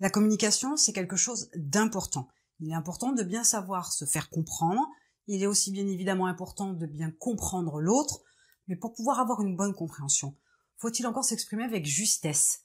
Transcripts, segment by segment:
La communication, c'est quelque chose d'important. Il est important de bien savoir se faire comprendre. Il est aussi bien évidemment important de bien comprendre l'autre. Mais pour pouvoir avoir une bonne compréhension, faut-il encore s'exprimer avec justesse.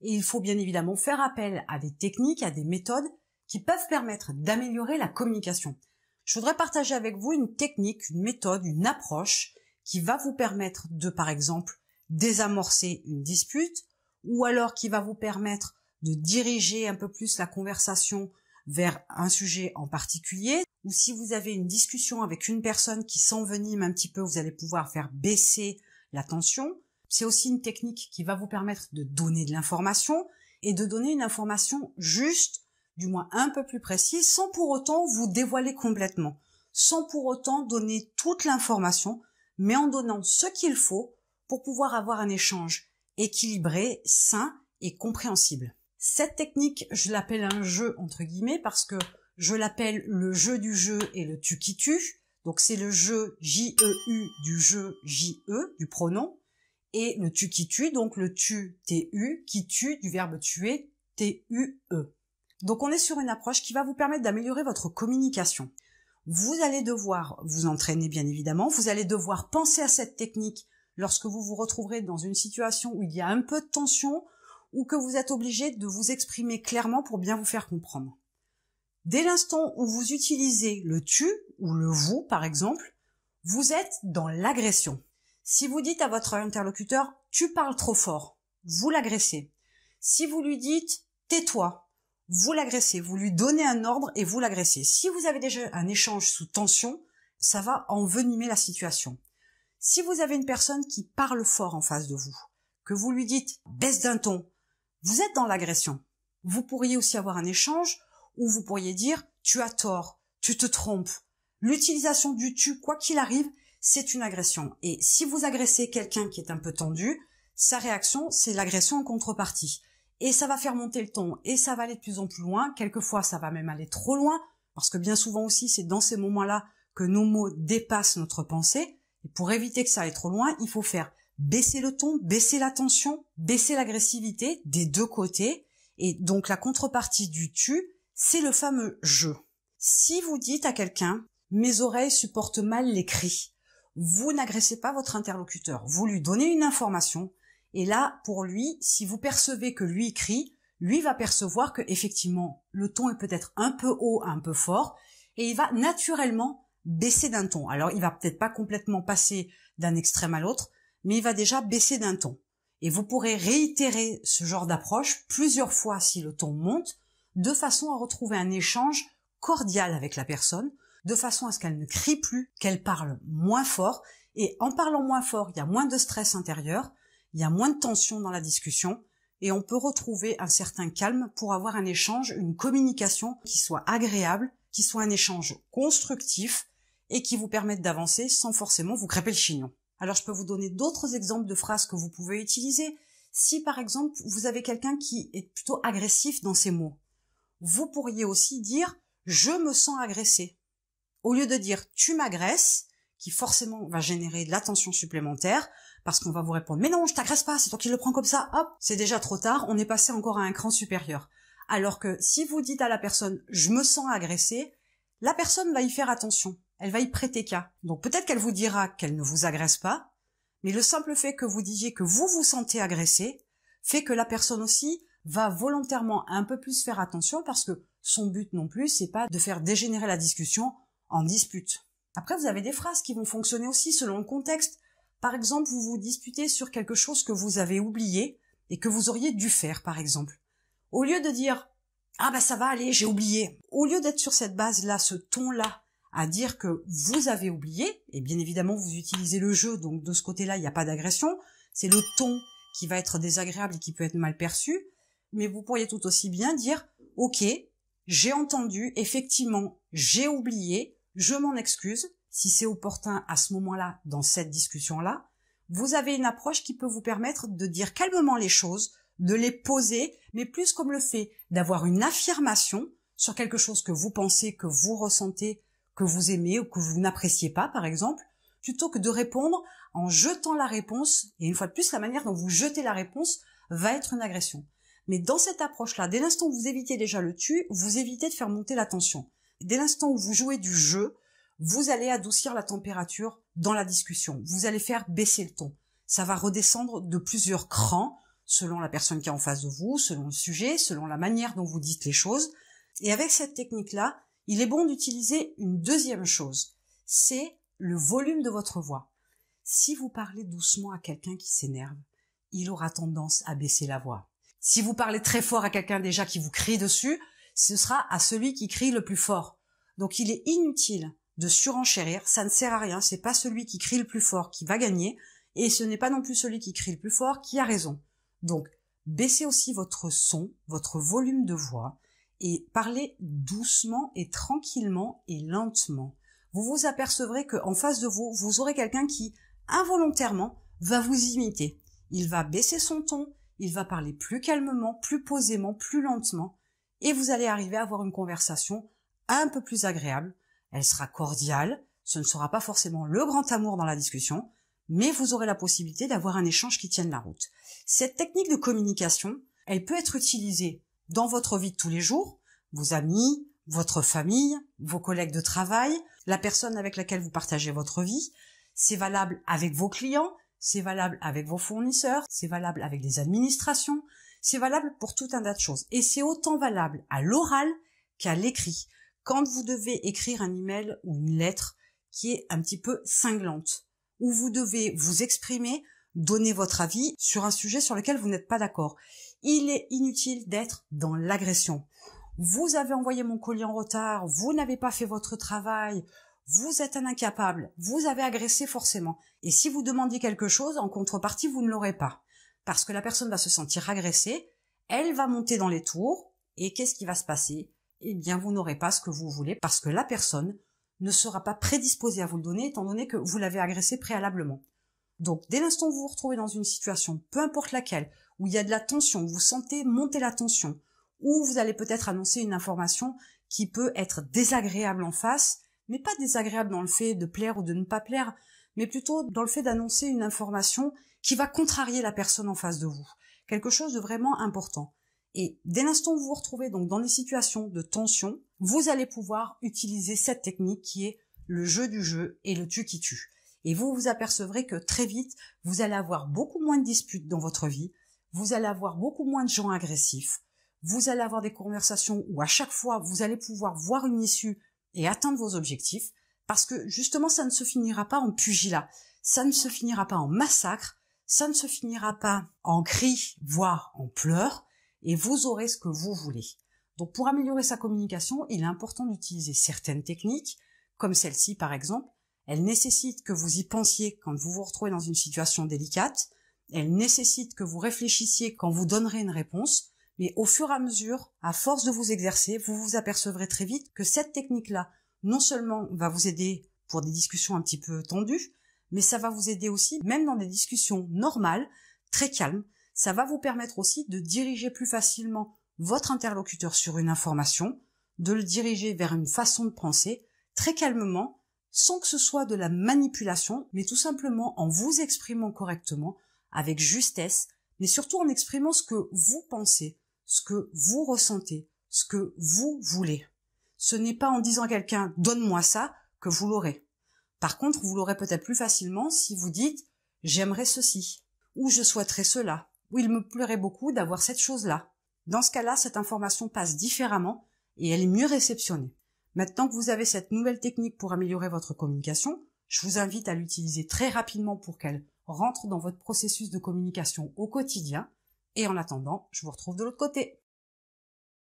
Et il faut bien évidemment faire appel à des techniques, à des méthodes qui peuvent permettre d'améliorer la communication. Je voudrais partager avec vous une technique, une méthode, une approche qui va vous permettre de, par exemple, désamorcer une dispute, ou alors qui va vous permettre de diriger un peu plus la conversation vers un sujet en particulier, ou si vous avez une discussion avec une personne qui s'envenime un petit peu, vous allez pouvoir faire baisser la tension. C'est aussi une technique qui va vous permettre de donner de l'information et de donner une information juste, du moins un peu plus précise, sans pour autant vous dévoiler complètement, sans pour autant donner toute l'information, mais en donnant ce qu'il faut pour pouvoir avoir un échange équilibré, sain et compréhensible. Cette technique, je l'appelle un jeu entre guillemets parce que je l'appelle le jeu du jeu et le tu qui tue. Donc c'est le jeu J-E-U du jeu J-E du pronom et le tu qui tue, donc le tu T-U qui tue du verbe tuer T-U-E. Donc on est sur une approche qui va vous permettre d'améliorer votre communication. Vous allez devoir vous entraîner bien évidemment, vous allez devoir penser à cette technique lorsque vous vous retrouverez dans une situation où il y a un peu de tension ou que vous êtes obligé de vous exprimer clairement pour bien vous faire comprendre. Dès l'instant où vous utilisez le tu ou le vous par exemple, vous êtes dans l'agression. Si vous dites à votre interlocuteur « tu parles trop fort », vous l'agressez. Si vous lui dites « tais-toi », vous l'agressez, vous lui donnez un ordre et vous l'agressez. Si vous avez déjà un échange sous tension, ça va envenimer la situation. Si vous avez une personne qui parle fort en face de vous, que vous lui dites « baisse d'un ton », vous êtes dans l'agression. Vous pourriez aussi avoir un échange où vous pourriez dire « tu as tort »,« tu te trompes ». L'utilisation du « tu », quoi qu'il arrive, c'est une agression. Et si vous agressez quelqu'un qui est un peu tendu, sa réaction, c'est l'agression en contrepartie. Et ça va faire monter le ton, et ça va aller de plus en plus loin. Quelquefois, ça va même aller trop loin, parce que bien souvent aussi, c'est dans ces moments-là que nos mots dépassent notre pensée. Et pour éviter que ça aille trop loin, il faut faire baisser le ton, baisser la tension, baisser l'agressivité des deux côtés. Et donc la contrepartie du tu, c'est le fameux je. Si vous dites à quelqu'un « mes oreilles supportent mal les cris », vous n'agressez pas votre interlocuteur. Vous lui donnez une information. Et là, pour lui, si vous percevez que lui crie, lui va percevoir que effectivement le ton est peut-être un peu haut, un peu fort, et il va naturellement baisser d'un ton. Alors, il va peut-être pas complètement passer d'un extrême à l'autre, mais il va déjà baisser d'un ton. Et vous pourrez réitérer ce genre d'approche plusieurs fois si le ton monte, de façon à retrouver un échange cordial avec la personne, de façon à ce qu'elle ne crie plus, qu'elle parle moins fort. Et en parlant moins fort, il y a moins de stress intérieur, il y a moins de tension dans la discussion, et on peut retrouver un certain calme pour avoir un échange, une communication qui soit agréable, qui soit un échange constructif, et qui vous permette d'avancer sans forcément vous crêper le chignon. Alors je peux vous donner d'autres exemples de phrases que vous pouvez utiliser. Si par exemple vous avez quelqu'un qui est plutôt agressif dans ses mots, vous pourriez aussi dire « je me sens agressé ». Au lieu de dire « tu m'agresses », qui forcément va générer de la tension supplémentaire, parce qu'on va vous répondre « mais non, je t'agresse pas, c'est toi qui le prends comme ça », hop, c'est déjà trop tard, on est passé encore à un cran supérieur. Alors que si vous dites à la personne « je me sens agressé », la personne va y faire attention, elle va y prêter cas. Donc peut-être qu'elle vous dira qu'elle ne vous agresse pas, mais le simple fait que vous disiez que vous vous sentez agressé fait que la personne aussi va volontairement un peu plus faire attention parce que son but non plus, c'est pas de faire dégénérer la discussion en dispute. Après, vous avez des phrases qui vont fonctionner aussi selon le contexte. Par exemple, vous vous disputez sur quelque chose que vous avez oublié et que vous auriez dû faire, par exemple. Au lieu de dire « ah ben ça va aller, j'ai oublié », au lieu d'être sur cette base-là, ce ton-là, à dire que vous avez oublié, et bien évidemment vous utilisez le jeu, donc de ce côté-là, il n'y a pas d'agression, c'est le ton qui va être désagréable et qui peut être mal perçu, mais vous pourriez tout aussi bien dire « ok, j'ai entendu, effectivement, j'ai oublié, je m'en excuse », si c'est opportun à ce moment-là, dans cette discussion-là, vous avez une approche qui peut vous permettre de dire calmement les choses, de les poser, mais plus comme le fait d'avoir une affirmation sur quelque chose que vous pensez, que vous ressentez, que vous aimez ou que vous n'appréciez pas, par exemple, plutôt que de répondre en jetant la réponse, et une fois de plus, la manière dont vous jetez la réponse va être une agression. Mais dans cette approche-là, dès l'instant où vous évitez déjà le tu, vous évitez de faire monter la tension. Dès l'instant où vous jouez du jeu, vous allez adoucir la température dans la discussion. Vous allez faire baisser le ton. Ça va redescendre de plusieurs crans, selon la personne qui est en face de vous, selon le sujet, selon la manière dont vous dites les choses. Et avec cette technique-là, il est bon d'utiliser une deuxième chose. C'est le volume de votre voix. Si vous parlez doucement à quelqu'un qui s'énerve, il aura tendance à baisser la voix. Si vous parlez très fort à quelqu'un déjà qui vous crie dessus, ce sera à celui qui crie le plus fort. Donc il est inutile de surenchérir, ça ne sert à rien, c'est pas celui qui crie le plus fort qui va gagner, et ce n'est pas non plus celui qui crie le plus fort qui a raison. Donc baissez aussi votre son, votre volume de voix, et parlez doucement et tranquillement et lentement. Vous vous apercevrez qu'en face de vous, vous aurez quelqu'un qui, involontairement, va vous imiter. Il va baisser son ton, il va parler plus calmement, plus posément, plus lentement, et vous allez arriver à avoir une conversation un peu plus agréable. Elle sera cordiale, ce ne sera pas forcément le grand amour dans la discussion, mais vous aurez la possibilité d'avoir un échange qui tienne la route. Cette technique de communication, elle peut être utilisée dans votre vie de tous les jours, vos amis, votre famille, vos collègues de travail, la personne avec laquelle vous partagez votre vie. C'est valable avec vos clients, c'est valable avec vos fournisseurs, c'est valable avec les administrations, c'est valable pour tout un tas de choses. Et c'est autant valable à l'oral qu'à l'écrit. Quand vous devez écrire un email ou une lettre qui est un petit peu cinglante, où vous devez vous exprimer, donner votre avis sur un sujet sur lequel vous n'êtes pas d'accord, il est inutile d'être dans l'agression. Vous avez envoyé mon colis en retard, vous n'avez pas fait votre travail, vous êtes un incapable, vous avez agressé forcément. Et si vous demandiez quelque chose, en contrepartie, vous ne l'aurez pas. Parce que la personne va se sentir agressée, elle va monter dans les tours, et qu'est-ce qui va se passer? Eh bien, vous n'aurez pas ce que vous voulez, parce que la personne ne sera pas prédisposée à vous le donner, étant donné que vous l'avez agressé préalablement. Donc, dès l'instant où vous vous retrouvez dans une situation, peu importe laquelle, où il y a de la tension, où vous sentez monter la tension, où vous allez peut-être annoncer une information qui peut être désagréable en face, mais pas désagréable dans le fait de plaire ou de ne pas plaire, mais plutôt dans le fait d'annoncer une information qui va contrarier la personne en face de vous. Quelque chose de vraiment important. Et dès l'instant où vous vous retrouvez donc dans des situations de tension, vous allez pouvoir utiliser cette technique qui est le jeu du jeu et le tu qui tue. Et vous vous apercevrez que très vite, vous allez avoir beaucoup moins de disputes dans votre vie, vous allez avoir beaucoup moins de gens agressifs, vous allez avoir des conversations où à chaque fois, vous allez pouvoir voir une issue et atteindre vos objectifs, parce que justement, ça ne se finira pas en pugilat, ça ne se finira pas en massacre, ça ne se finira pas en cris, voire en pleurs, et vous aurez ce que vous voulez. Donc pour améliorer sa communication, il est important d'utiliser certaines techniques, comme celle-ci par exemple. Elle nécessite que vous y pensiez quand vous vous retrouvez dans une situation délicate, elle nécessite que vous réfléchissiez quand vous donnerez une réponse, mais au fur et à mesure, à force de vous exercer, vous vous apercevrez très vite que cette technique-là, non seulement va vous aider pour des discussions un petit peu tendues, mais ça va vous aider aussi, même dans des discussions normales, très calmes, ça va vous permettre aussi de diriger plus facilement votre interlocuteur sur une information, de le diriger vers une façon de penser, très calmement, sans que ce soit de la manipulation, mais tout simplement en vous exprimant correctement, avec justesse, mais surtout en exprimant ce que vous pensez, ce que vous ressentez, ce que vous voulez. Ce n'est pas en disant à quelqu'un « donne-moi ça » que vous l'aurez. Par contre, vous l'aurez peut-être plus facilement si vous dites « j'aimerais ceci » ou « je souhaiterais cela » ou « il me plairait beaucoup d'avoir cette chose-là ». Dans ce cas-là, cette information passe différemment et elle est mieux réceptionnée. Maintenant que vous avez cette nouvelle technique pour améliorer votre communication, je vous invite à l'utiliser très rapidement pour qu'elle rentre dans votre processus de communication au quotidien. Et en attendant, je vous retrouve de l'autre côté.